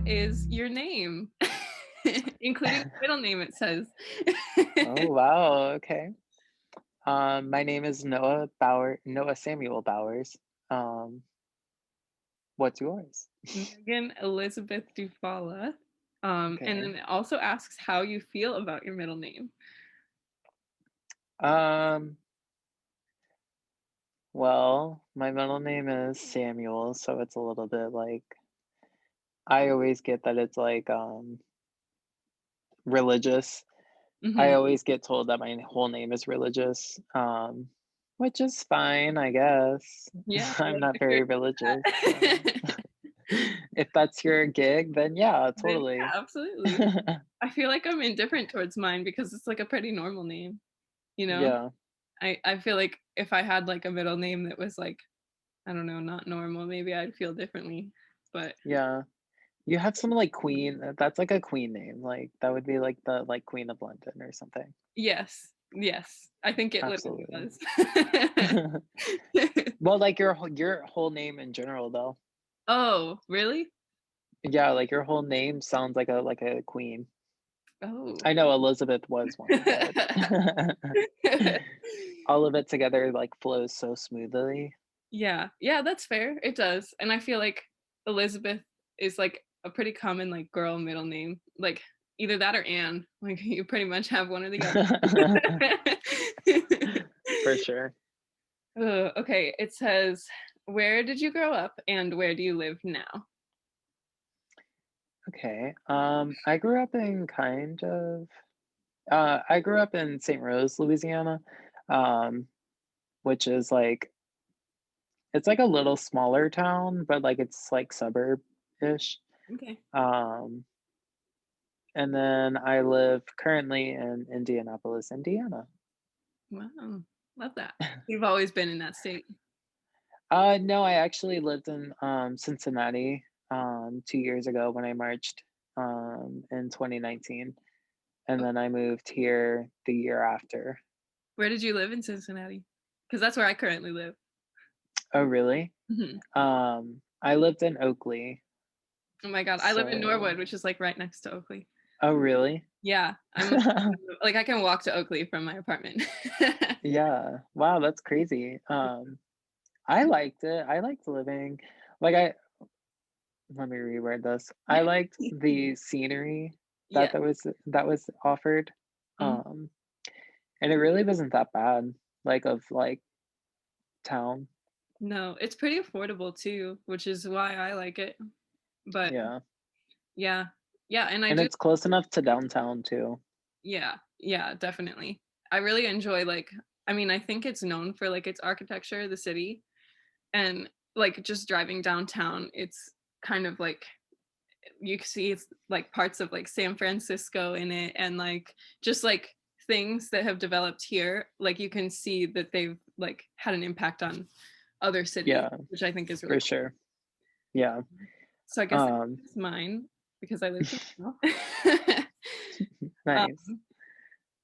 is your name? Including the middle name, it says. Oh, wow, okay. My name is Noah Samuel Bowers. Um, what's yours? Megan Elizabeth Dufala. And Okay. then it also asks how you feel about your middle name. Um, well, my middle name is Samuel, so it's a little bit like I always get that it's like religious. I Hmm. always get told that my whole name is religious, which is fine, I guess. Yeah, I'm not if you're very religious, so that. if that's your gig, then yeah, Then totally. yeah, absolutely. I feel like I'm indifferent towards mine because it's like a pretty normal name, you know? Yeah, I feel like if I had like a middle name that was like, I don't know, not normal, maybe I'd feel differently. But yeah. You have some like queen, that's like a queen name, like that would be like the like Queen of London or something. yes, yes, I think it literally Absolutely. was. Well, like your whole name in general though. Oh, really? Yeah, like your whole name sounds like a queen. Oh. I know Elizabeth was one, but all of it together like flows so smoothly. Yeah, yeah, that's fair. It does, and I feel like Elizabeth is like a pretty common like girl middle name, like either that or Anne. Like you pretty much have one or the other. For sure. Okay, it says, "Where did you grow up, and where do you live now?" Okay. I grew up in I grew up in St. Rose, Louisiana, um, which is like it's like a little smaller town, but like it's like suburb-ish. Okay, Um, and then I live currently in Indianapolis, Indiana. wow, love that. You've always been in that state. No, I actually lived in Cincinnati 2 years ago when I marched in 2019, and Oh, then I moved here the year after. where did you live in Cincinnati? Because that's where I currently live. Oh, really? Mhm. I lived in Oakley, Oh my God, I live in so Norwood, which is like right next to Oakley. oh, really? Yeah, I'm like I can walk to Oakley from my apartment. Yeah. Wow, that's crazy. I liked it. I liked living like I let me reword this. I liked the scenery Yeah. that was offered. Mhm. Um, and it really wasn't that bad, like of like town. No, it's pretty affordable too, which is why I like it. But Yeah. yeah, yeah, and I And do. it's close enough to downtown too. Yeah, yeah, definitely. I really enjoy like. I mean, I think it's known for like its architecture, the city, and like just driving downtown. It's kind of like you can see it's like parts of like San Francisco in it, and like just like things that have developed here. Like you can see that they've like had an impact on other cities, Yeah, which I think is really for cool. sure. Yeah. So I guess Um, it's mine because I live here now. nice. um,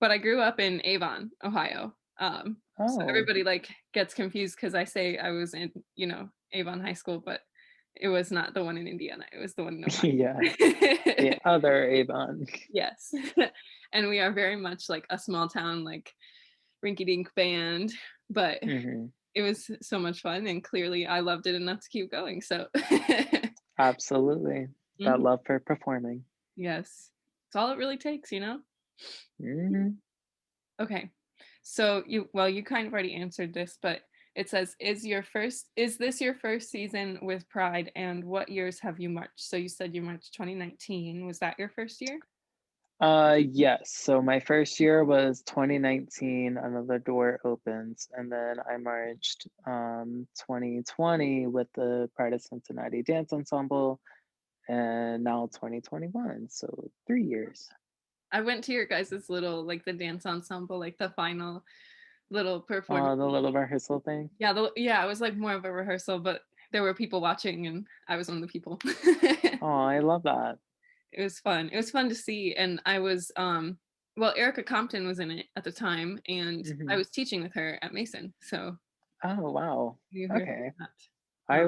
but I grew up in Avon, Ohio. So Oh, everybody like gets confused because I say I was in, Avon High School, but it was not the one in Indiana. It was the one in yeah. Ohio. The other Avon. Yes. And we are very much like a small town, like rinky dink band, but Mhm. it was so much fun. And clearly I loved it enough to keep going. So, Absolutely. That mhm, love for performing. yes, it's all it really takes. Mhm. Okay. So you kind of already answered this, but it says, is this your first season with Pride and what years have you marched? So you said you marched 2019. Was that your first year? Yes. So my first year was 2019, Another Door Opens, and then I marched 2020 with the Pride of Cincinnati Dance Ensemble, and now 2021. So 3 years. I went to your guys' little like the dance ensemble, like the final little performance. The little rehearsal thing. Yeah, it was like more of a rehearsal, but there were people watching and I was one of the people. Oh, I love that. It was fun. It was fun to see. And I was well, Erica Compton was in it at the time and I Hmm. was teaching with her at Mason. So Oh, wow. you heard Okay. that. I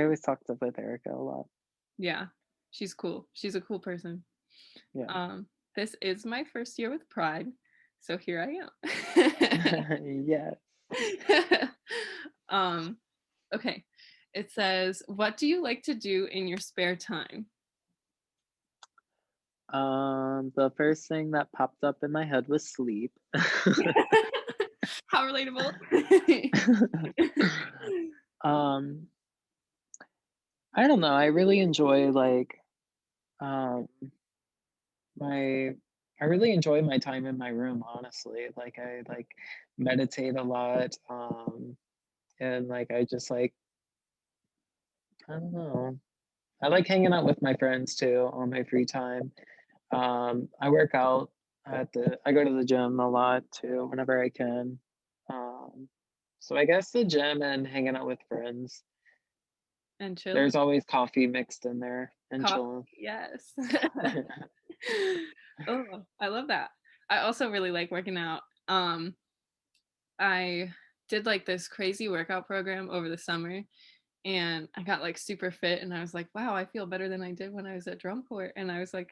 always talked with Erica a lot. Yeah. She's cool. She's a cool person. Yeah. Um, this is my first year with Pride, so here I Yes. am. um, okay. It says, "What do you like to do in your spare time?" The first thing that popped up in my head was sleep. How relatable. Um, I don't know. I really enjoy um my I really enjoy my time in my room, honestly. Like I meditate a lot. And I just I don't know. I like hanging out with my friends too on my free time. I work out I go to the gym a lot too whenever I can. Um, so I guess the gym and hanging out with friends. And chill. There's always coffee mixed in there and Coffee, chilling. yes. Oh, I love that. I also really like working out. I did like this crazy workout program over the summer and I got like super fit and I was like, wow, I feel better than I did when I was at drum corps. And I was like,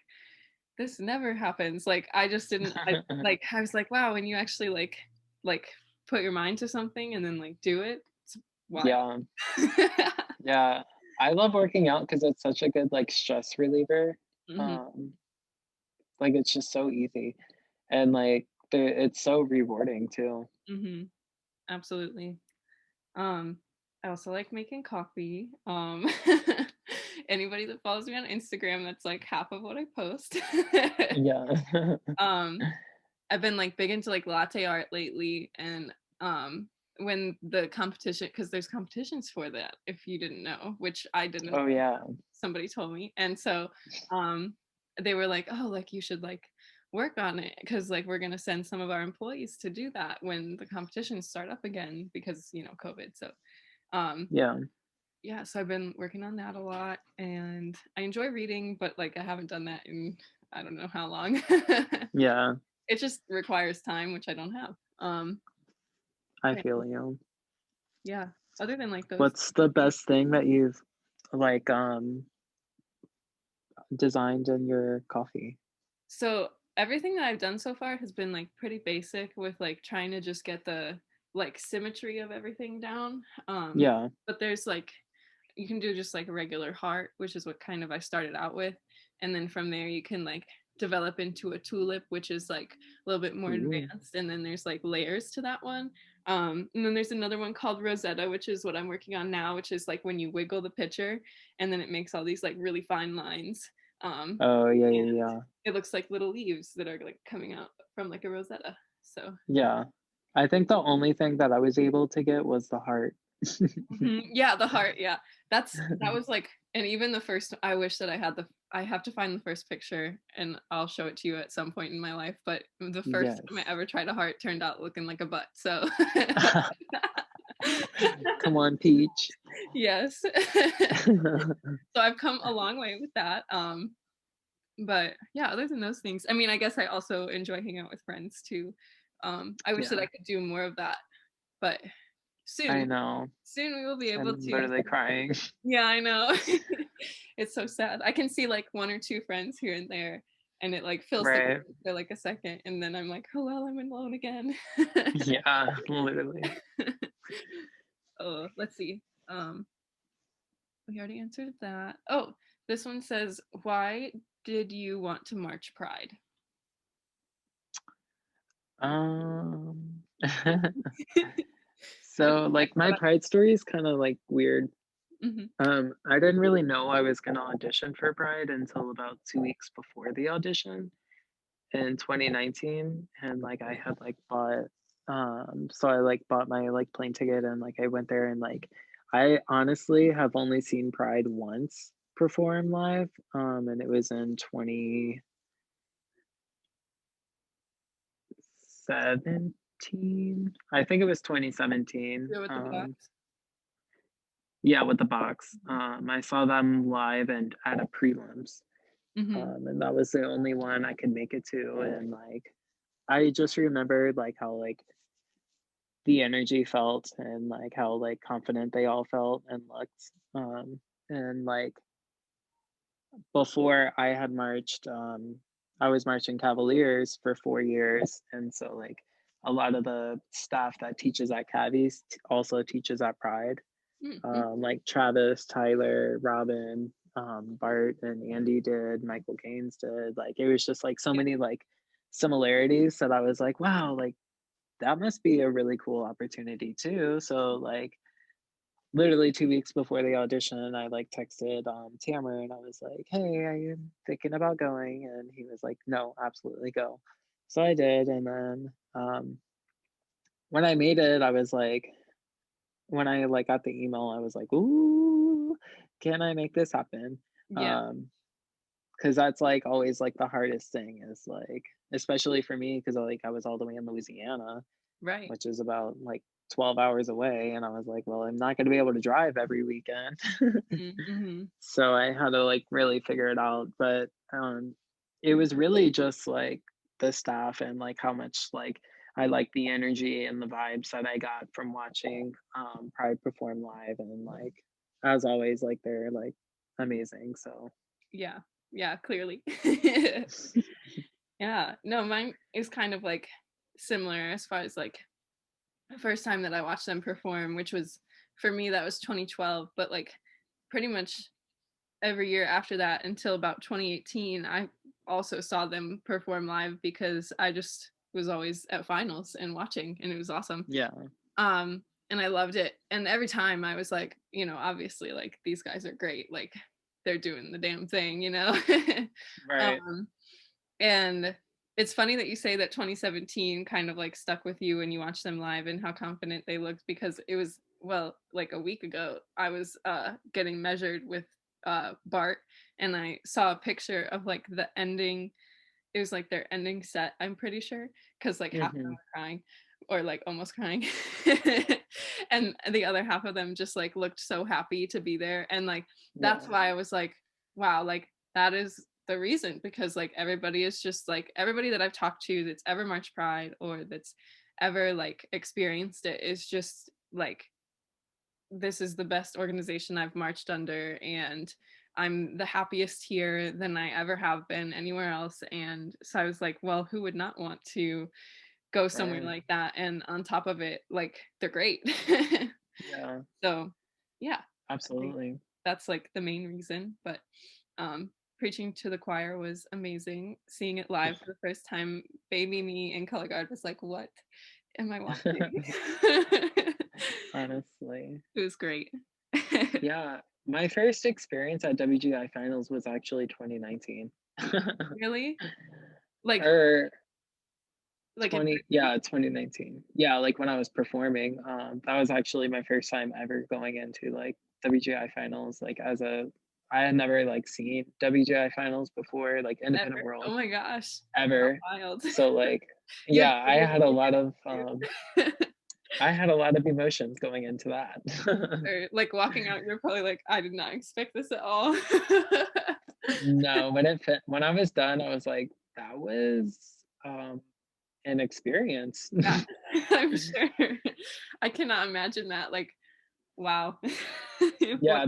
this never happens. Like I just didn't I was like, wow, when you actually like put your mind to something and then like do it, it's wild. Yeah, yeah. I love working out because it's such a good stress reliever. Hmm. Um, it's just so easy and it's so rewarding too. Hmm. Absolutely. Um, I also like making coffee. Anybody that follows me on Instagram, that's like half of what I post. Yeah. um, I've been like big into like latte art lately, and when the competition, because there's competitions for that, if you didn't know, which I didn't, Oh yeah. somebody told me, and so um, they were like, oh, like you should like work on it because like we're gonna send some of our employees to do that when the competitions start up again because COVID. So um, Yeah. yeah, so I've been working on that a lot, and I enjoy reading, but like I haven't done that in I don't know how long. Yeah. It just requires time, which I don't have. I Yeah, feel you. yeah. Other than like those, What's the best thing that you've like um designed in your coffee? so everything that I've done so far has been like pretty basic with like trying to just get the like symmetry of everything down. Yeah. But there's like you can do just like a regular heart, which is what kind of I started out with, and then from there you can like develop into a tulip, which is like a little bit more Ooh. advanced, and then there's like layers to that one. And then there's another one called Rosetta, which is what I'm working on now, which is like when you wiggle the pitcher, and then it makes all these like really fine lines. Um, Oh yeah, and yeah, yeah. it looks like little leaves that are like coming out from like a rosetta. So Yeah. I think the only thing that I was able to get was the heart. mhm, yeah, the heart, yeah. That was like and even the first I wish that I have to find the first picture and I'll show it to you at some point in my life, but the first time I Yes. ever tried a heart turned out looking like a butt, so Come on, Peach. yes. So I've come a long way with that, but yeah, other than those things, I mean, I guess I also enjoy hanging out with friends too. I wish that Yeah, I could do more of that, but I soon, know. soon we will be able I'm to. literally crying. Yeah, I know. It's so sad. I can see like one or two friends here and there, and it like fills the Right. room for like a second, and then I'm like, oh well, I'm alone again. Yeah, literally. Oh, let's see. We already answered that. Oh, this one says, why did you want to march Pride? Um What do so you like my about pride story is kind of weird. it? Hmm. I didn't really know I was gonna audition for Pride until about 2 weeks before the audition in 2019, and I had bought so I bought my plane ticket and I went there and I honestly have only seen Pride once perform live, and it was in 2017. I think it was 2017. Go with the box. Yeah, with the box. I saw them live and at a prelims, Hmm. and that was the only one I could make it to. And I just remembered how the energy felt and how confident they all felt and looked. And before I had marched, I was marching Cavaliers for 4 years, and so like a lot of the staff that teaches at Cavies also teaches at Pride. Mm-hmm. Like Travis, Tyler, Robin, Bart, and Andy did. Michael Gaines did. Like it was just like so Yeah. many like similarities that I was like, wow, like that must be a really cool opportunity too. So like literally 2 weeks before the audition, I like texted Tamer and I was like, "Hey, are you thinking about going?" And he was like, "No, absolutely go." So I did, and then when I made it, I was like, when I like got the email, I was like, "Ooh, can I make this happen?" Yeah. Um, because that's like always like the hardest thing is like, especially for me, because like I was all the way in Louisiana, Right. which is about like 12 hours away, and I was like, well, I'm not going to be able to drive every weekend. Mm-hmm. So I had to like really figure it out, but it was really just like the staff and like how much like I like the energy and the vibes that I got from watching Pride perform live, and like as always like they're like amazing. So Yeah. Yeah. Clearly. Yeah. No, mine is kind of like similar as far as like the first time that I watched them perform, which was for me that was 2012, but like pretty much every year after that until about 2018, I also saw them perform live because I just was always at finals and watching, and it was awesome. yeah, And I loved it. And every time I was like, obviously like these guys are great. Like they're doing the damn thing. right. um and it's funny that you say that 2017 kind of like stuck with you when you watched them live and how confident they looked, because it was, well, like a week ago, I was getting measured with Bart, and I saw a picture of like the ending. It was like their ending set, I'm pretty sure, because like half of them Hmm. were crying or like almost crying. And the other half of them just like looked so happy to be there. And like that's Yeah, why I was like, wow, like that is the reason, because like everybody is just like, everybody that I've talked to that's ever marched Pride or that's ever like experienced it is just like, this is the best organization I've marched under, and I'm the happiest here than I ever have been anywhere else. And so I was like, well, who would not want to go somewhere right. like that? And on top of it, like they're great. Yeah, So yeah, I think absolutely. that's like the main reason. But um preaching to the choir was amazing. Seeing it live for the first time, baby me in color guard was like, what am I watching? Honestly. It was great. Yeah, my first experience at WGI finals was actually 2019. Really? Like Or in 20, person? yeah, 2019. Yeah, like when I was performing, that was actually my first time ever going into like WGI finals. Like I had never like seen WGI finals before, like Independent Ever? Oh World my gosh. ever. How wild. So like, You have yeah, videos too. I had a lot of emotions going into that. Or like walking out, you're probably like, I did not expect this at all. No, when I was done, I was like, that was an experience. Yeah, I'm sure. I cannot imagine that. Like, wow. What? Yeah,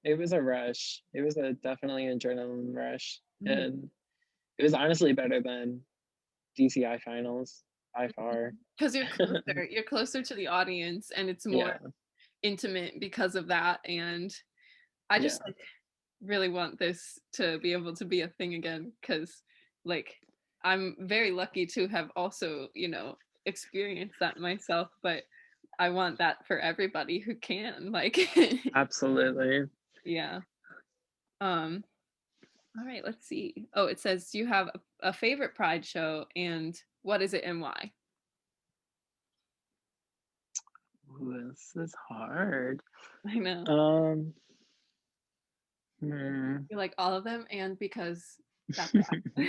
it was a rush. It was a definitely adrenaline rush. And it was honestly better than DCI finals by far. Because you're closer to the audience, and it's more Yeah, intimate because of that. And I yeah, just like really want this to be able to be a thing again, because like I'm very lucky to have also, experienced that myself, but I want that for everybody who can, like. absolutely. Yeah. um all right, let's see. Oh, it says, do you have a favorite Pride show, and what is it and why? Ooh, this is hard. I know. Um, hmm, You like all of them, and because that's why.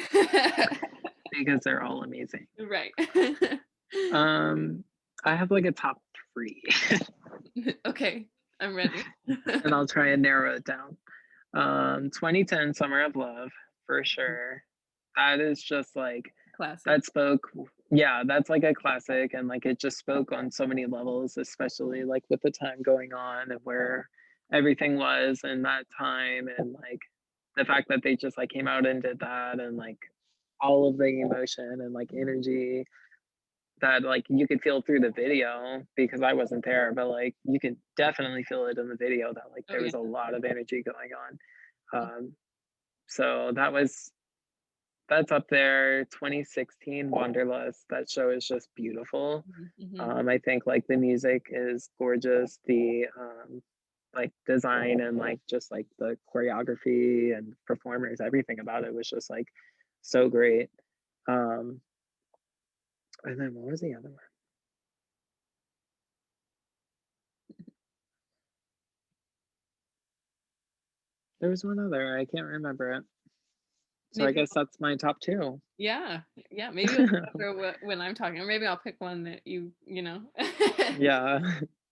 because they're all amazing. Right. Um, I have like a top three, Okay, I'm ready. and I'll try and narrow it down. 2010 Summer of Love for sure. That is just like Classic. that spoke. Yeah, that's like a classic, and like it just spoke on so many levels, especially like with the time going on and where everything was in that time, and like the fact that they just like came out and did that, and like all of the emotion and like energy that like you could feel through the video, because I wasn't there, but like you could definitely feel it in the video that like Oh there yeah. was a lot of energy going on. So that's up there. 2016 Wanderlust. That show is just beautiful. Mm-hmm. I think like the music is gorgeous. The like design and like just like the choreography and performers, everything about it was just like so great. Um, and then what was the other one? There was one other. I can't remember it. So I Maybe. guess that's my top two. Yeah, yeah. Maybe you'll remember when I'm talking, or maybe I'll pick one that you know. Yeah.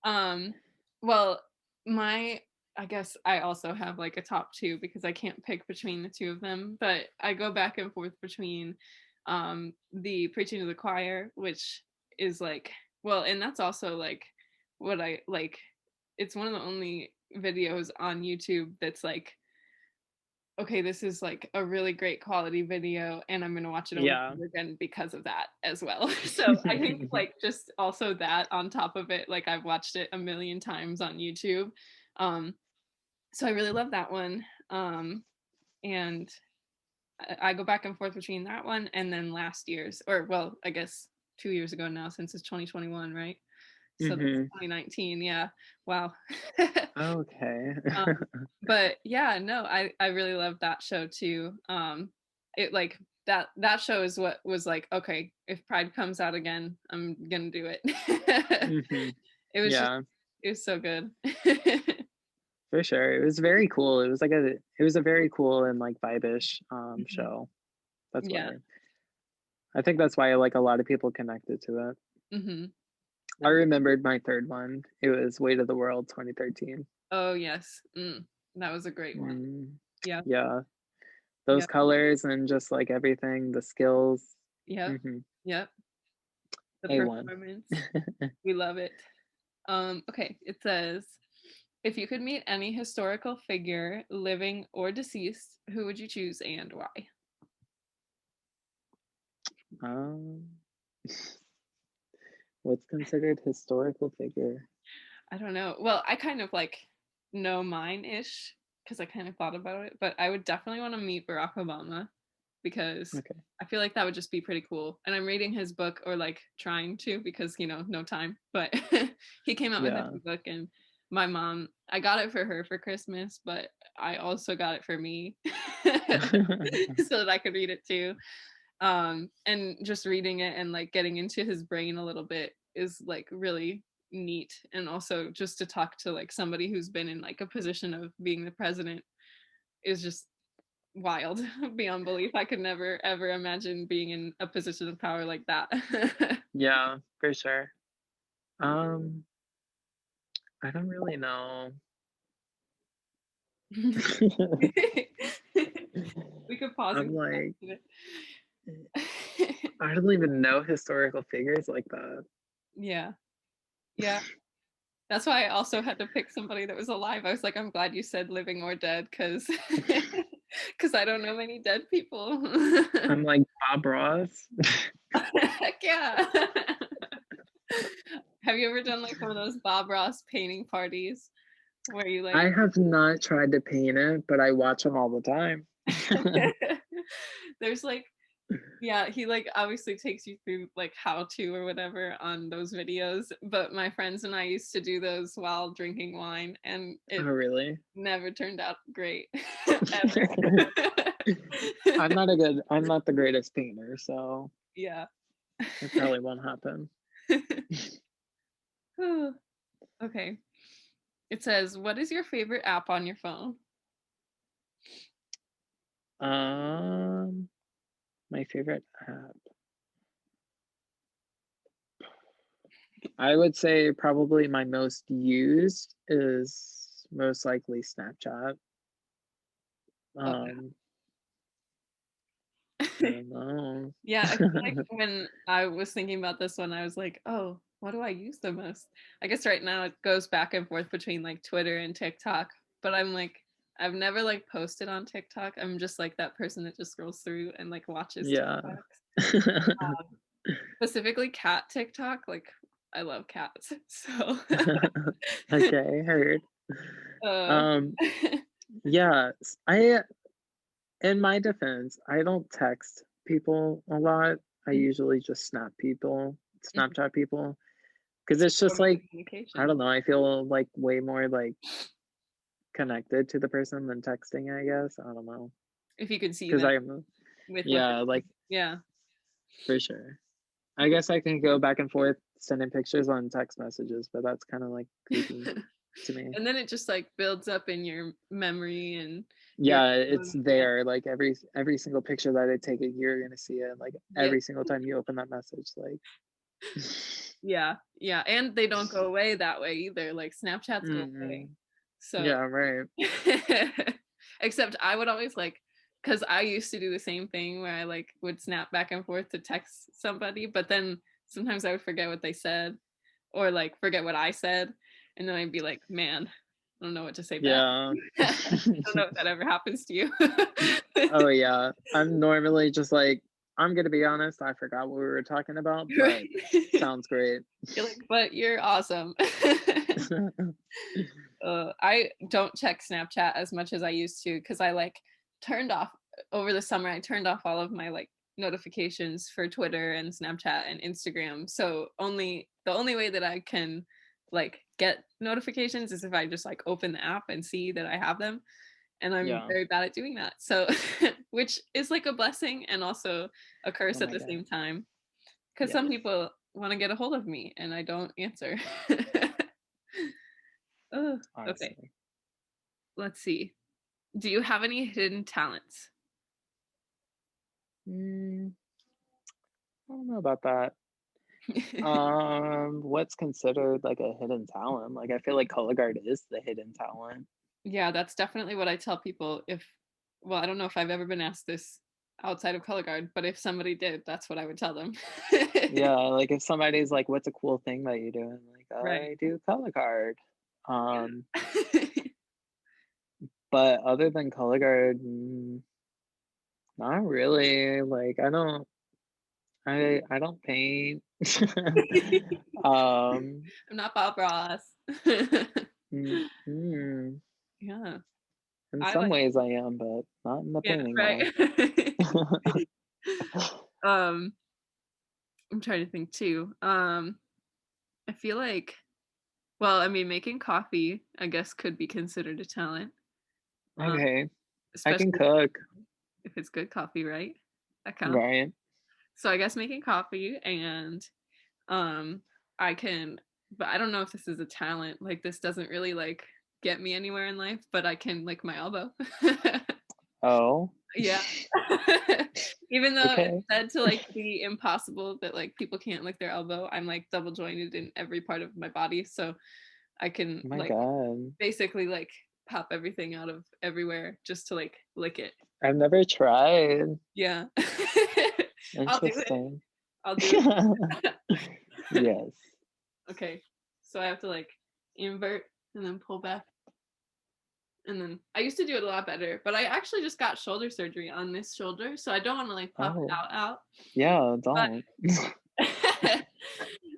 Um, well, my I guess I also have like a top two because I can't pick between the two of them, but I go back and forth between the preaching to the choir, which is like well, and that's also like what I like it's one of the only videos on YouTube that's like okay, this is like a really great quality video and I'm gonna watch it over and Yeah. over again because of that as well. So I think like just also that on top of it, like I've watched it a million times on YouTube. Um, so I really love that one. And I go back and forth between that one and then last year's, or well, I guess 2 years ago now since it's 2021, right? So that's Hmm. 2019. Yeah. Wow. Okay. Um, but yeah, no, I really love that show too. It like that show is what was like, okay, if Pride comes out again, I'm gonna do it. Hmm. It was just Yeah, it was so good. for sure. It was very cool. It was a very cool and like vibe-ish Mhm. show. That's why Yeah. I think that's why like a lot of people connected to it. Hmm. I remembered my third one. It was Weight of the World 2013. Oh yes. That was a great one. Mm, Yeah. yeah, those Yeah. colors and just like everything, the skills. Yep. Hmm. Yep. The A1. performance. We love it. Okay, it says if you could meet any historical figure, living or deceased, who would you choose and why? um, what's considered historical figure? I don't know. Well, I kind of like know mine ish because I kind of thought about it, but I would definitely want to meet Barack Obama because Okay. I feel like that would just be pretty cool. And I'm reading his book or like trying to because, no time. But he came out with a Yeah. new book and my mom, I got it for her for Christmas, but I also got it for me so that I could read it too. And just reading it and like getting into his brain a little bit is like really neat, and also just to talk to like somebody who's been in like a position of being the president is just wild beyond belief. I could never ever imagine being in a position of power like that. Yeah, for sure. Um, I don't really know. We could pause and I'm come back like, to it. I don't even know historical figures like that. Yeah, yeah. That's why I also had to pick somebody that was alive. I was like, I'm glad you said living or dead, because because I don't know many dead people. I'm like Bob Ross. Heck yeah. Have you ever done like one of those Bob Ross painting parties where you like I have not tried to paint it, but I watch them all the time. there's like yeah, he like obviously takes you through like how to or whatever on those videos, but my friends and I used to do those while drinking wine and Oh, it really? never turned out great ever. I'm not the greatest painter, so Yeah. it probably won't happen. Okay. It says, "What is your favorite app on your phone?" Um, my favorite app. I would say probably my most used is most likely Snapchat. Oh, Um, yeah. I don't know. Yeah, I feel like when I was thinking about this one, I was like, "Oh, what do I use the most?" I guess right now it goes back and forth between like Twitter and TikTok, but I'm like, I've never like posted on TikTok. I'm just like that person that just scrolls through and like watches Yeah. TikToks. Specifically cat TikTok, like I love cats. So Okay, heard. uh Um, yeah, I in my defense, I don't text people a lot. I mhm, usually just mhm. Snapchat people, because It's a it's just form of like, I communication. don't know, I feel like way more like connected to the person than texting, I guess. I don't know. If you could see Because them I'm, with what yeah, they like yeah. for sure. I guess I can go back and forth sending pictures on text messages, but that's kind of like creepy to me. And then it just like builds up in your memory and your Yeah, it's phone. Yeah. there. Like every single picture that I take, you're gonna see it. Like Yep. every single time you open that message, like, Yeah. Yeah. And they don't go away that way either. Like Snapchats go away. mm So yeah, right. except I would always like because I used to do the same thing where I like would snap back and forth to text somebody, but then sometimes I would forget what they said or like forget what I said. And then I'd be like, man, I don't know what to say back. Yeah. I don't know if that ever happens to you. Oh yeah. I'm normally just like, I'm gonna be honest, I forgot what we were talking about, but Right? sounds great. You're like, but you're awesome. I don't check Snapchat as much as I used to because I like turned off over the summer. I turned off all of my like notifications for Twitter and Snapchat and Instagram. So the only way that I can like get notifications is if I just like open the app and see that I have them. And I'm Yeah. very bad at doing that. So, which is like a blessing and also a Oh curse at my the god. same time because Yes. some people want to get a hold of me and I don't answer. Oh, okay. Honestly. Let's see. Do you have any hidden talents? Mm, I don't know about that. What's considered like a hidden talent? Like I feel like color guard is the hidden talent. Yeah, that's definitely what I tell people if well, I don't know if I've ever been asked this outside of color guard, but if somebody did, that's what I would tell them. Yeah, like if somebody's like, "What's a cool thing that you do?" And like, Right. I do color guard. Um, Yeah. but other than color guard, not really. Like I don't paint. um, I'm not Bob Ross. mm, Yeah, in I some like ways I am, but not in the yeah, painting right. way. um, I'm trying to think too. I feel like well, I mean, making coffee, I guess, could be considered a talent, um, Okay, I can especially cook, if it's good coffee, right? That counts. right? So I guess making coffee and um I can but I don't know if this is a talent. Like this doesn't really like get me anywhere in life, but I can lick my elbow. Oh, Yeah. Even though it's okay. said to like be impossible that like people can't lick their elbow, I'm like double jointed in every part of my body, so I can Oh my like god. basically like pop everything out of everywhere just to like lick it. I've never tried. Yeah. I'll do it. Interesting. I'll do it. Yes. Okay. So I have to like invert and then pull back. And then I used to do it a lot better, but I actually just got shoulder surgery on this shoulder, so I don't want to like pop it Oh, out. yeah, But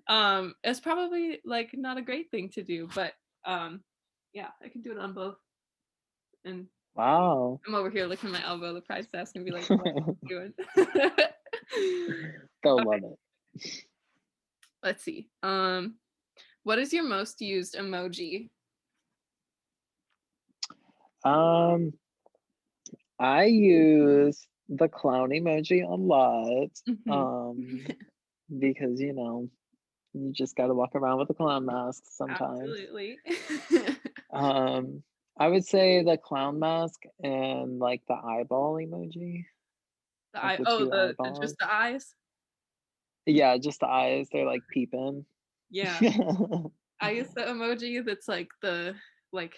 don't. it's probably like not a great thing to do, but yeah, I can do it on both. And Wow. I'm over here looking at my elbow. The prize desk and be like, "What are you doing?" They'll Okay, love it. let's see. What is your most used emoji? Um, I use the clown emoji a lot. Mhm. Um, because you just gotta walk around with a clown mask sometimes. Absolutely. Um, I would say the clown mask and like the eyeball emoji, The like eye the oh, two the eyeballs. just the eyes? Yeah, just the eyes, they're like peeping. Yeah. I use the emoji that's like the like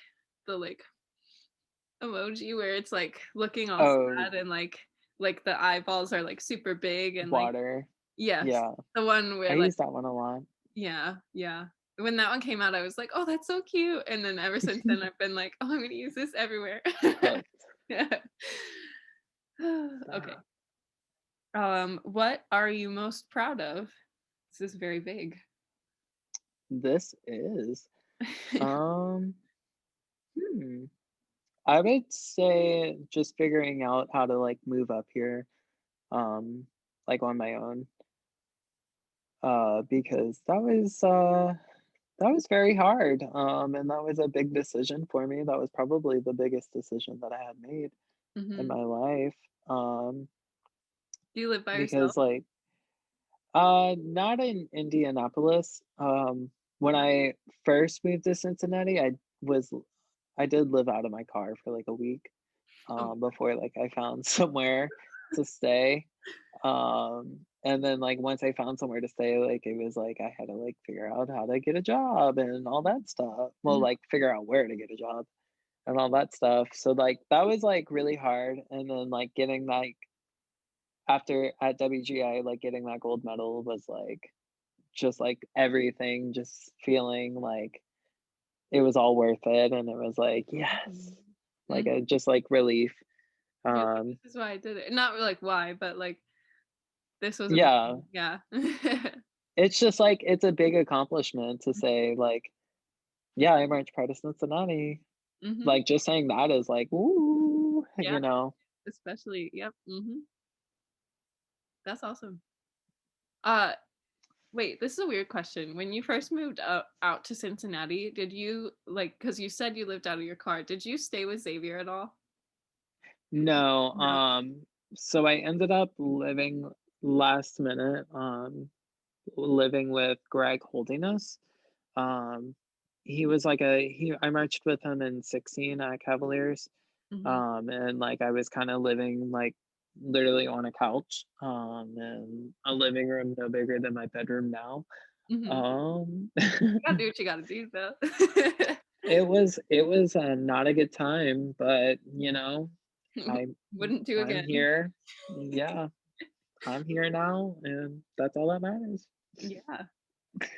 emoji where it's like looking all Oh, sad and like the eyeballs are like super big and like water. yes, Yeah, the one I where like use that one a lot. yeah, yeah. when that one came out, I was like, "Oh, that's so cute." And then ever since then, I've been like, "Oh, I'm gonna use this everywhere." Hooked. Yeah. Okay. Yeah. What are you most proud of? This is very big. This is, um, hmm, I would say just figuring out how to, like, move up here, um, like, on my own, because that was very hard, and that was a big decision for me. That was probably the biggest decision that I had made in Mhm. my life, Do you live by yourself? because, like, not in Indianapolis. When I first moved to Cincinnati, was I did live out of my car for like a week, Oh my before like I found somewhere to stay. And then like once I found somewhere to stay, like it was like I had to like figure out how to get a job and all that stuff. Well, mhm, like figure out where to get a job and all that stuff. So like that was like really hard. And then like getting like after at WGA, like getting that gold medal was like just like everything, just feeling like it was all worth it, and it was like, "Yes." mhm, Like, mhm. just, like, relief. You're like, Um, "This is why I did it." Not like why, but like this was yeah, amazing. Yeah. it's just, like, it's a big accomplishment to say, like, "Yeah, I marched Pride of Cincinnati." Mhm. Like, just saying that is like, "Ooh," Yeah, you know? especially yep, mhm. That's awesome. Uh, wait, this is a weird question. When you first moved out to Cincinnati, did you like because you said you lived out of your car, did you stay with Xavier at all? No, No. so I ended up living last minute, living with Greg Holdiness. Um, he was like I marched with him in 16 at Cavaliers. Mhm. And like I was kind of living like literally on a couch, and a living room no bigger than my bedroom now. Mhm. Um, You gotta do what you gotta do, though. it was not a good time, but you know, I Wouldn't do I'm again. here. Yeah, I'm here now, and that's all that matters. Yeah.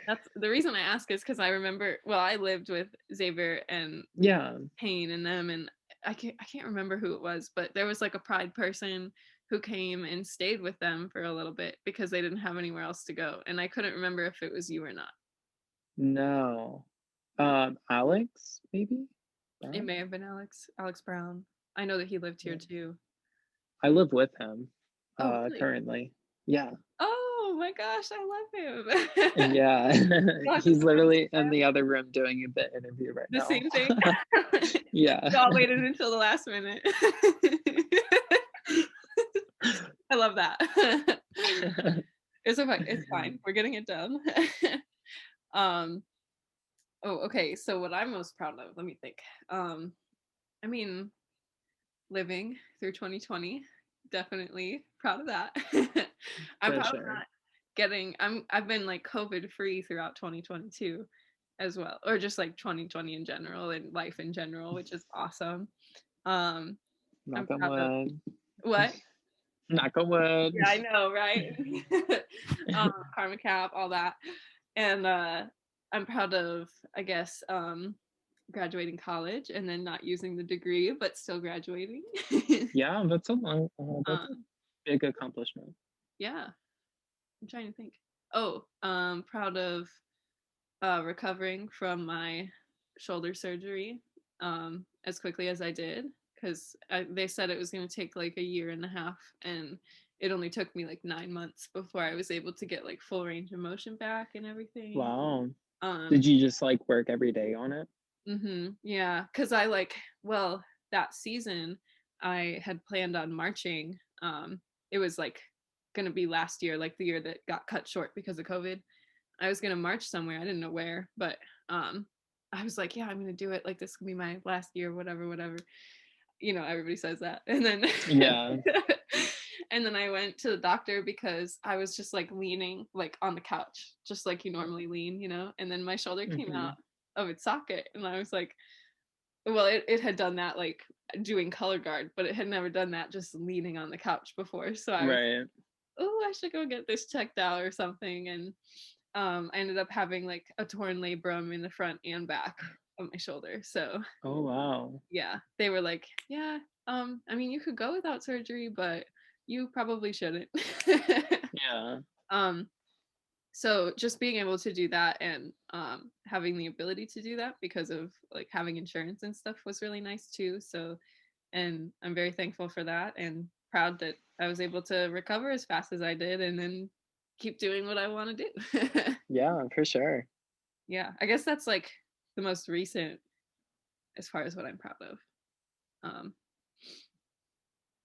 That's the reason I ask is because I remember well, I lived with Xavier and Yeah, Payne and them, and I can't remember who it was, but there was, like, a Pride person who came and stayed with them for a little bit because they didn't have anywhere else to go, and I couldn't remember if it was you or not. no, Alex maybe. It Brown? may have been Alex Brown. I know that he lived here Yeah. too. I live with him, Oh, really? currently. Yeah. Oh my gosh, I love him. Yeah. You'll have to He's send me literally in Instagram. the other room doing the interview right The now. same thing? Yeah. Y'all waited until the last minute. I love that. It's fine. We're getting it done. Um, oh, okay, so what I'm most proud of, let me think. Um, I mean, living through 2020, definitely proud of that. I'm For proud of sure. not getting I've been, like, COVID free throughout 2022 as well, or just, like, 2020 in general and life in general, which is awesome. Um, I'm Knock on proud of wood. what? Knock on wood. Yeah, I know, right? Karma Cap, all that. And I'm proud of, I guess, graduating college and then not using the degree, but still graduating. Yeah, that's a um, big accomplishment. yeah, I'm trying to think. Oh, proud of recovering from my shoulder surgery as quickly as I did because they said it was going to take like a year and a half, and it only took me like 9 months before I was able to get like full range of motion back and everything. Wow. Um, Did you just, like, work every day on it? yeah, because I like well that season I had planned on marching. It was like going to be last year, like the year that got cut short because of COVID. I was gonna march somewhere. I didn't know where, but I was like, yeah, I'm gonna do it. Like this could be my last year, whatever, whatever. You know, everybody says that. And then Yeah. and then I went to the doctor because I was just like leaning like on the couch, just like you normally lean, you know, and then my shoulder came out Mhm. of its socket and I was like, well, it had done that like doing color guard, but it had never done that just leaning on the couch before. So I was Right. oh, I should go get this checked out or something. And I ended up having like a torn labrum in the front and back of my shoulder. So Oh, wow. yeah, they were like, yeah, I mean, you could go without surgery, but you probably shouldn't. Yeah. um, so just being able to do that and having the ability to do that because of like having insurance and stuff was really nice too. So, and I'm very thankful for that and proud that I was able to recover as fast as I did and then keep doing what I want to do. Yeah, for sure. Yeah, I guess that's like the most recent as far as what I'm proud of. Um,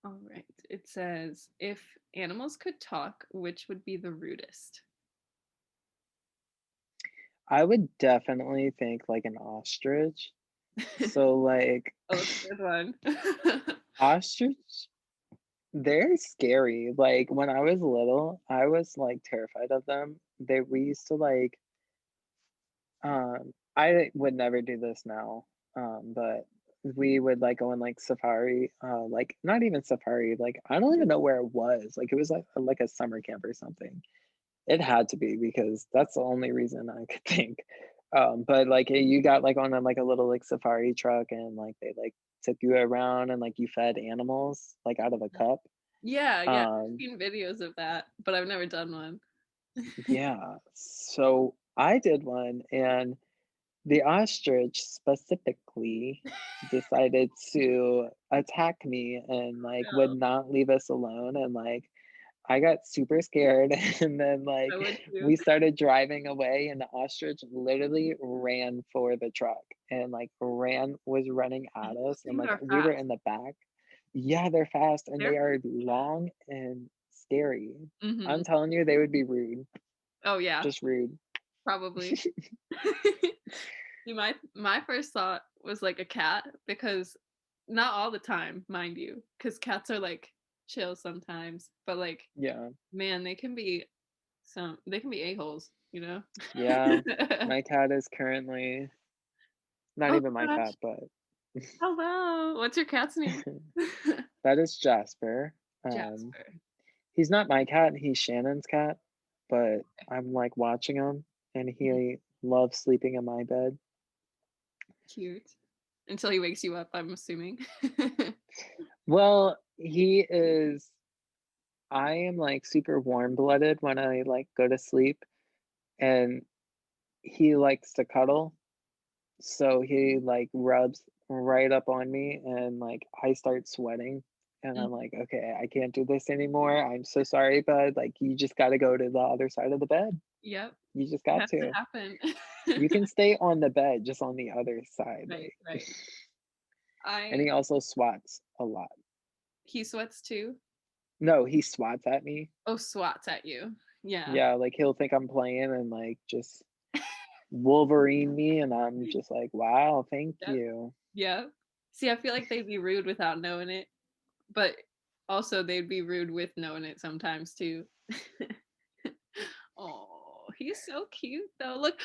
all right. It says, if animals could talk, which would be the rudest? I would definitely think like an ostrich. So, like, Oh, that's a good one. ostrich, they're scary. Like, when I was little, I was, like, terrified of them. We used to, like, I would never do this now, but we would, like, go on, like, safari, like, not even safari, like, I don't even know where it was. Like, it was like a summer camp or something. It had to be because that's the only reason I could think. But like you got like on a, like a little like safari truck and like they like took you around and like you fed animals like out of a cup. Yeah, yeah. I've Um, seen videos of that, but I've never done one. yeah. So I did one and the ostrich specifically decided to attack me and like would No, not leave us alone and like I got super scared, and then, I like, would too. we started driving away, and the ostrich literally ran for the truck and, like, was running at Those us, and, things like, are we were fast. in the back. Yeah, they're fast, and They're they are long and scary. I'm Mhm. telling you, they would be rude, Oh, yeah, just rude. probably. See, my first thought was like a cat because not all the time, mind you, because cats are like chill sometimes, but like, Yeah, man, they can be a-holes, you know? yeah. My cat is currently not Oh even my gosh. cat, but Hello. What's your cat's name? that is Jasper. Um Jasper. He's not my cat, he's Shannon's cat, but I'm, like, watching him, and Mhm. he loves sleeping in my bed. Cute. Until he wakes you up, I'm assuming. Well, I am, like, super warm-blooded when I, like, go to sleep, and he likes to cuddle, so he, like, rubs right up on me, and, like, I start sweating, and I'm Mhm. like, "Okay, I can't do this anymore, I'm so sorry, bud, like, you just gotta go to the other side of the bed. Yep. You just It got has to to." happen. You can stay on the bed, just on the other side, Right, like right. and I he also swats a lot. He sweats too? No, he swats at me. Oh, swats at you. Yeah. Yeah, like, he'll think I'm playing and, like, just Wolverine me, and I'm just like, "Wow, thank Yep, you." yep. See, I feel like they'd be rude without knowing it, but also they'd be rude with knowing it sometimes too. Oh, he's so cute though. Look,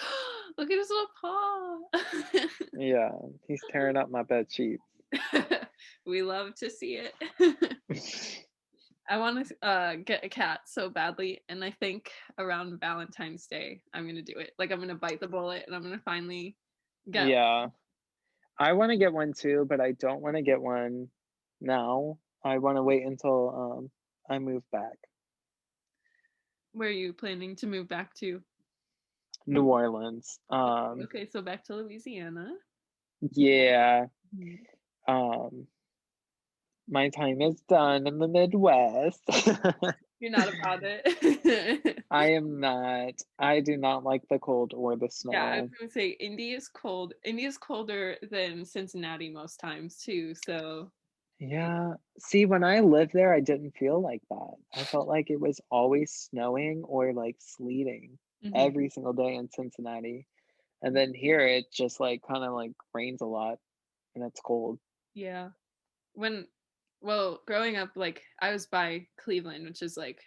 look at his little paw. Yeah, he's tearing up my bed sheets. We love to see it. I want to get a cat so badly, and I think around Valentine's Day I'm gonna do it. Like I'm gonna bite the bullet, and I'm gonna finally get. Yeah, I wanna get one too, but I don't wanna get one now. I wanna wait until, I move back. Where are you planning to move back to? New Orleans. Okay, so back to Louisiana. Yeah, Mhm. um my time is done in the Midwest. You're not about it. I am not. I do not like the cold or the Yeah, I was snow. gonna say India's cold. India's colder than Cincinnati most times too. So Yeah. See, when I lived there, I didn't feel like that. I felt like it was always snowing or like sleeting Mhm. every single day in Cincinnati. And then here it just like kind of like rains a lot and it's cold. Yeah. When well, growing up, like I was by Cleveland, which is like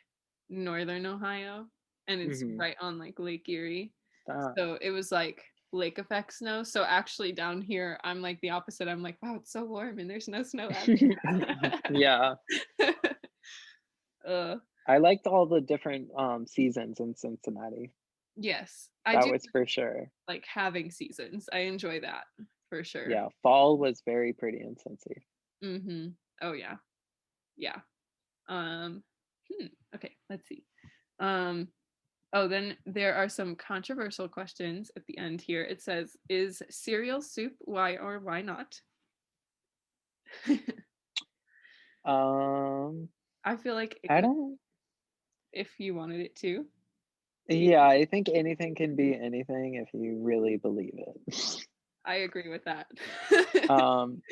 northern Ohio, and it's Hmm. right on like Lake Erie. Stop. So it was like lake effect snow. So actually down here, I'm like the opposite. I'm like, wow, it's so warm and there's no snow out Yeah. there. uh, I liked all the different seasons in Cincinnati. Yes, I That do was for sure. like having seasons. I enjoy that for sure. Yeah, fall was very pretty in Cincy. Mhm. Oh, yeah. Yeah. Um, hmm, okay, let's see. Um, oh, then there are some controversial questions at the end here. It says, "Is cereal soup? Why or why not?" Um, I feel like it I could don't if you wanted it to. Yeah, I think anything can be anything if you really believe it. I agree with that. Um,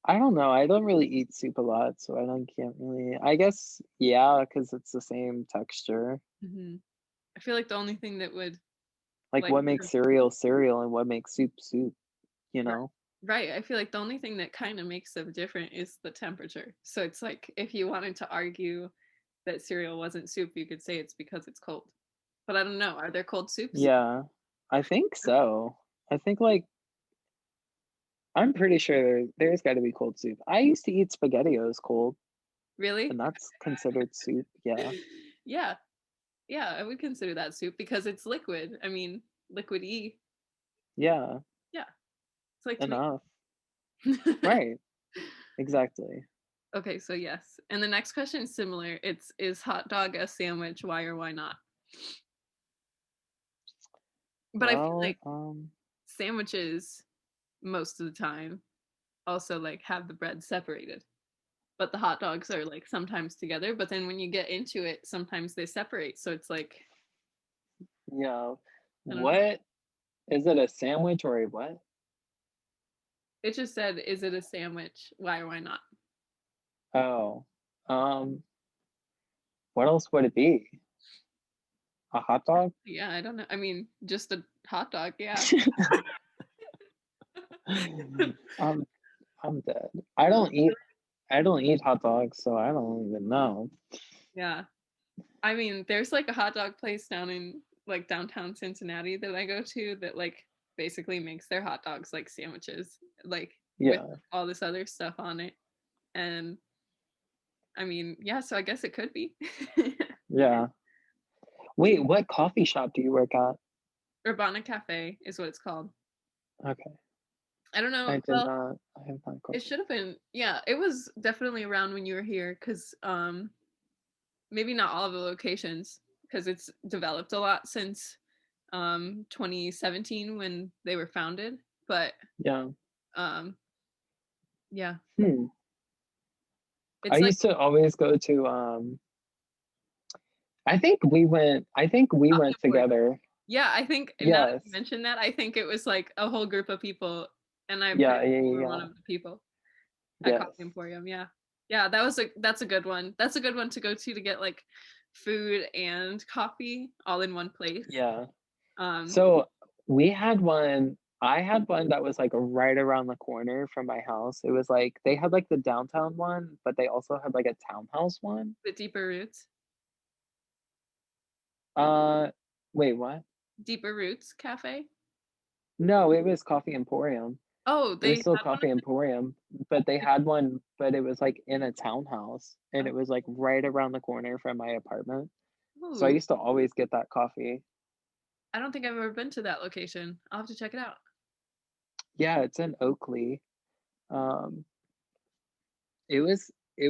I don't know, I don't really eat soup a lot, so I don't can't really I guess, yeah, because it's the same texture. Mhm. I feel like the only thing that would Like, like what makes cereal cereal and what makes soup soup, you Right. know? Right, I feel like the only thing that kinda makes them different is the temperature. So it's like, if you wanted to argue that cereal wasn't soup, you could say it's because it's cold. But I don't know, are there cold soups? Yeah, I think so. I think, like I'm pretty sure there's gotta be cold soup. I used to eat SpaghettiOs cold, Really? and that's considered soup, yeah. Yeah, yeah, I would consider that soup because it's liquid. I mean, liquidy. Yeah, Yeah, it's like tomato. enough. Right, exactly. Okay, so yes. And the next question is similar. It's, "Is hot dog a sandwich? Why or why not?" But I feel Well, like sandwiches, most of the time, also, like, have the bread separated. But the hot dogs are, like, sometimes together, but then when you get into it, sometimes they separate, so it's like, yeah. I don't know. What is it a sandwich or a what? It just said, "Is it a sandwich? Why or why not?" Oh, um, what else would it be? A hot dog? Yeah, I don't know. I mean, just a hot dog, yeah. I'm I'm dead. I don't eat hot dogs, so I don't even know. Yeah. I mean, there's, like, a hot dog place down in, like, downtown Cincinnati that I go to that, like, basically makes their hot dogs like sandwiches, like, with Yeah, all this other stuff on it, and, I mean, yeah, so I guess it could be. yeah. Wait, what coffee shop do you work at? Urbana Cafe is what it's called. Okay, I don't know, well, I have not it called. should've been, yeah, it was definitely around when you were here, 'cause, maybe not all of the locations, because it's developed a lot since, 2017 when they were founded, but, Yeah. um, yeah, Hmm. I it's like used to always go to, I think we coffee went Emporium. together. Yeah, I think now that you Yes. mention that, I think it was, like, a whole group of people, and I'm pretty Yeah, yeah, sure you yeah, were one yeah. of the people at Coffee Yes. Emporium, yeah. Yeah, that's a good one. That's a good one to go to get, like, food and coffee all in one place. Yeah. Um, So I had one that was like right around the corner from my house. It was like they had like the downtown one, but they also had like a townhouse one. the Deeper Roots. Uh, wait, what? Deeper Roots Cafe? No, it was Coffee Emporium. Oh, It they was still had one Coffee Emporium, but they had one, but it was like in a townhouse and of it was like right around the corner from my apartment. So I Ooh, used to always get that coffee. I don't think I've ever been to that location. I'll have to check it out. Yeah, it's in Oakley. Um, it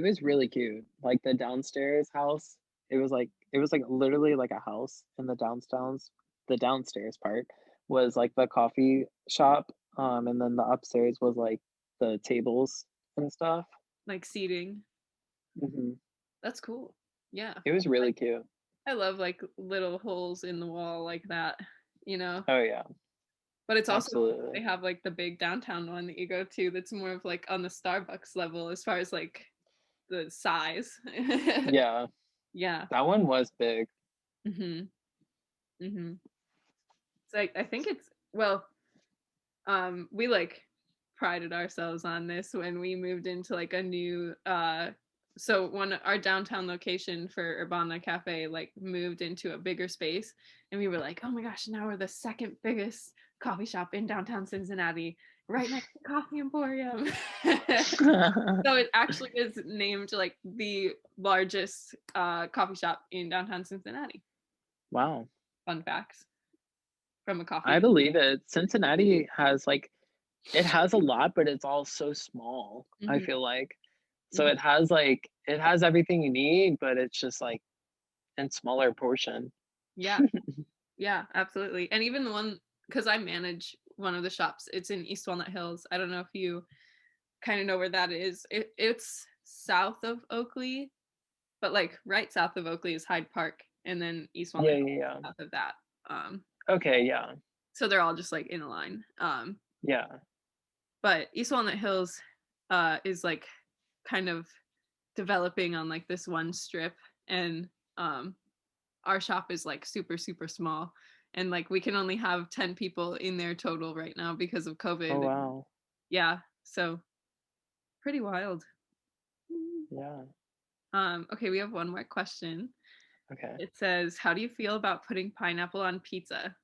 was really cute. Like the downstairs house, it was like literally like a house in the downstairs part was like the coffee shop, and then the upstairs was like the tables and stuff. Like seating. Mhm. That's cool. Yeah. It was Like, really cute. I love, like, little holes in the wall like that, you know? Oh yeah, But it's also cool absolutely. they have, like, the big downtown one that you go to that's more of, like, on the Starbucks level as far as, like, the size. Yeah, Yeah. that one was big. Mhm. Mhm. It's like I think it's well, we, like, prided ourselves on this when we moved into, like, a new, so when our downtown location for Urbana Cafe, like, moved into a bigger space, and we were like, "Oh my gosh, now we're the second biggest coffee shop in downtown Cincinnati, right next to Coffee Emporium." So it actually is named, like, the largest, coffee shop in downtown Cincinnati. Wow. Fun facts. from a I coffee. believe it. Cincinnati has, like, it has a lot, but it's all so small, I Mhm, feel like. So mhm. it has everything you need, but it's just, like, in smaller portion. Yeah, yeah, absolutely. And even the one, because I manage one of the shops, it's in East Walnut Hills. I don't know if you kind of know where that is. It's south of Oakley, but like right south of Oakley is Hyde Park, and then East Walnut Yeah, Hills yeah, yeah. is south of that. Um, Okay, yeah. so they're all just like in a line. Yeah. But East Walnut Hills is like kind of developing on like this one strip, and um, our shop is like super super small, and like we can only have 10 people in there total right now because of Oh, COVID. wow. Yeah, so pretty wild. Yeah. Okay, we have one more question. Okay. It says, how do you feel about putting pineapple on pizza?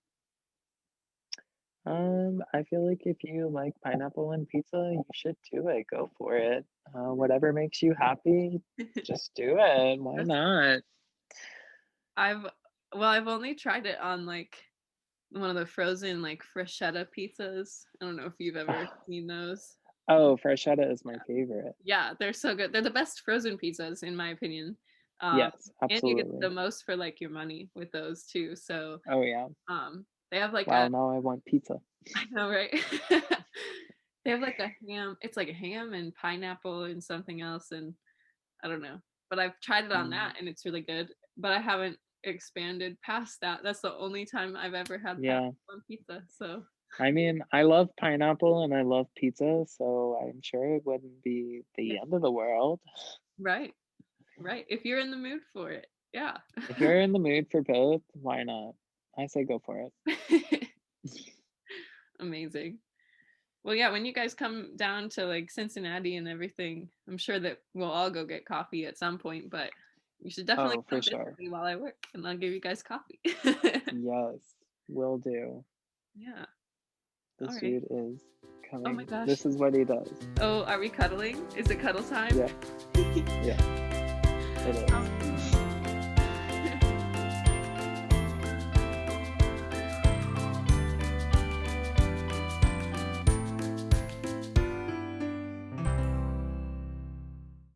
I feel like if you like pineapple and pizza, you should do it. Go for it. Whatever makes you happy, just do it. Why That's not? I've well, I've only tried it on like one of the frozen like freschetta pizzas. I don't know if you've ever seen those. Oh, freschetta is my favorite. Yeah, they're so good. They're the best frozen pizzas in my opinion. Um, Yes, and you get the absolutely. most for like your money with those too. So, Oh, yeah. they have like Wow, a now I want pizza. I know, right? They have like a ham. It's like a ham and pineapple and something else, and I don't know. But I've tried it on Mm, that and it's really good. But I haven't expanded past that. That's the only time I've ever had pineapple yeah. on pizza. So, I mean, I love pineapple and I love pizza, so I'm sure it wouldn't be yeah, the end of the world. right, right. If you're in the mood for it, yeah. If you're in the mood for both, why not? I say go for it. Amazing. Well, yeah, when you guys come down to like Cincinnati and everything, I'm sure that we'll all go get coffee at some point, but you should definitely Oh, for come visit sure. me while I work and I'll give you guys coffee. Yes, will do. Yeah. All This right. dude is Oh my coming. gosh. This is what he does. Oh, are we cuddling? Is it cuddle time? Yeah, yeah, it is.